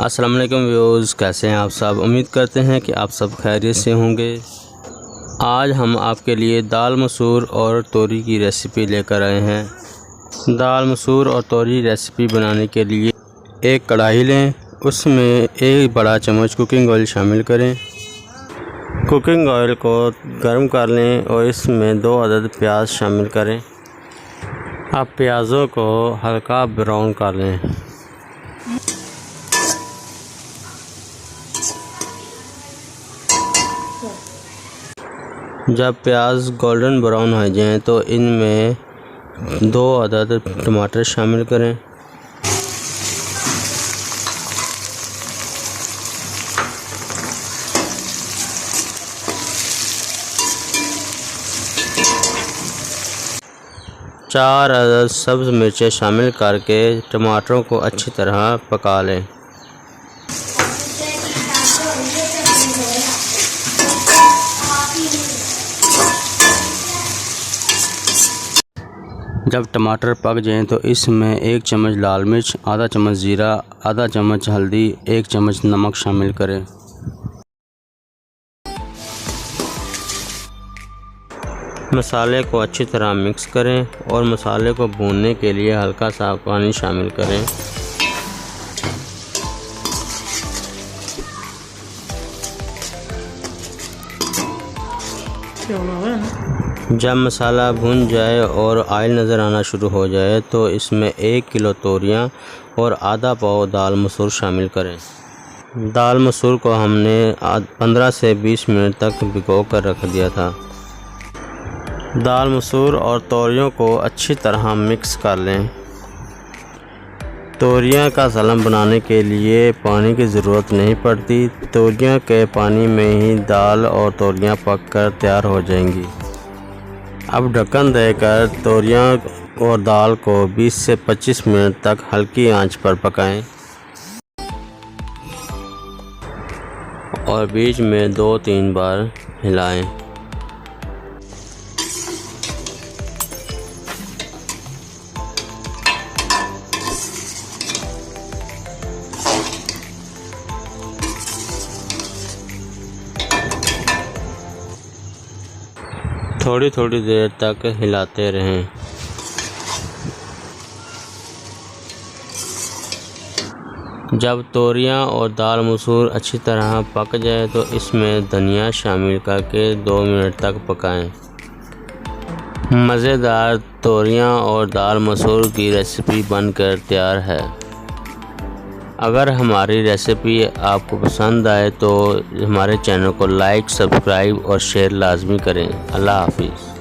अस्सलाम वालेकुम व्यूअर्स, कैसे हैं आप सब। उम्मीद करते हैं कि आप सब खैरियत से होंगे। आज हम आपके लिए दाल मसूर और तोरी की रेसिपी लेकर आए हैं। दाल मसूर और तोरी रेसिपी बनाने के लिए एक कढ़ाई लें, उसमें एक बड़ा चम्मच कुकिंग ऑयल शामिल करें। कुकिंग ऑयल को गर्म कर लें और इसमें 2 अदद प्याज शामिल करें। अब प्याज़ों को हल्का ब्राउन कर लें। जब प्याज गोल्डन ब्राउन हो जाएं तो इनमें 2 अदद टमाटर शामिल करें। चार अदद सब्ज़ मिर्चें शामिल करके टमाटरों को अच्छी तरह पका लें। जब टमाटर पक जाएं तो इसमें 1 चम्मच लाल मिर्च, आधा चम्मच ज़ीरा, आधा चम्मच हल्दी, 1 चम्मच नमक शामिल करें। मसाले को अच्छी तरह मिक्स करें और मसाले को भूनने के लिए हल्का सा पानी शामिल करें। जब मसाला भुन जाए और ऑयल नज़र आना शुरू हो जाए तो इसमें 1 किलो तोरियां और आधा पाव दाल मसूर शामिल करें। दाल मसूर को हमने 15 से 20 मिनट तक भिगो कर रख दिया था। दाल मसूर और तोरियों को अच्छी तरह मिक्स कर लें। तोरियां का सलम बनाने के लिए पानी की ज़रूरत नहीं पड़ती। तोरियां के पानी में ही दाल और तोरियां पककर तैयार हो जाएंगी। अब ढक्कन देकर तोरियां और दाल को 20 से 25 मिनट तक हल्की आंच पर पकाएं और बीच में 2-3 बार हिलाएं। थोड़ी थोड़ी देर तक हिलाते रहें। जब तोरियां और दाल मसूर अच्छी तरह पक जाए तो इसमें धनिया शामिल करके 2 मिनट तक पकाएं। मज़ेदार तोरियां और दाल मसूर की रेसिपी बनकर तैयार है। अगर हमारी रेसिपी आपको पसंद आए तो हमारे चैनल को लाइक, सब्सक्राइब और शेयर लाजमी करें। अल्लाह हाफिज़।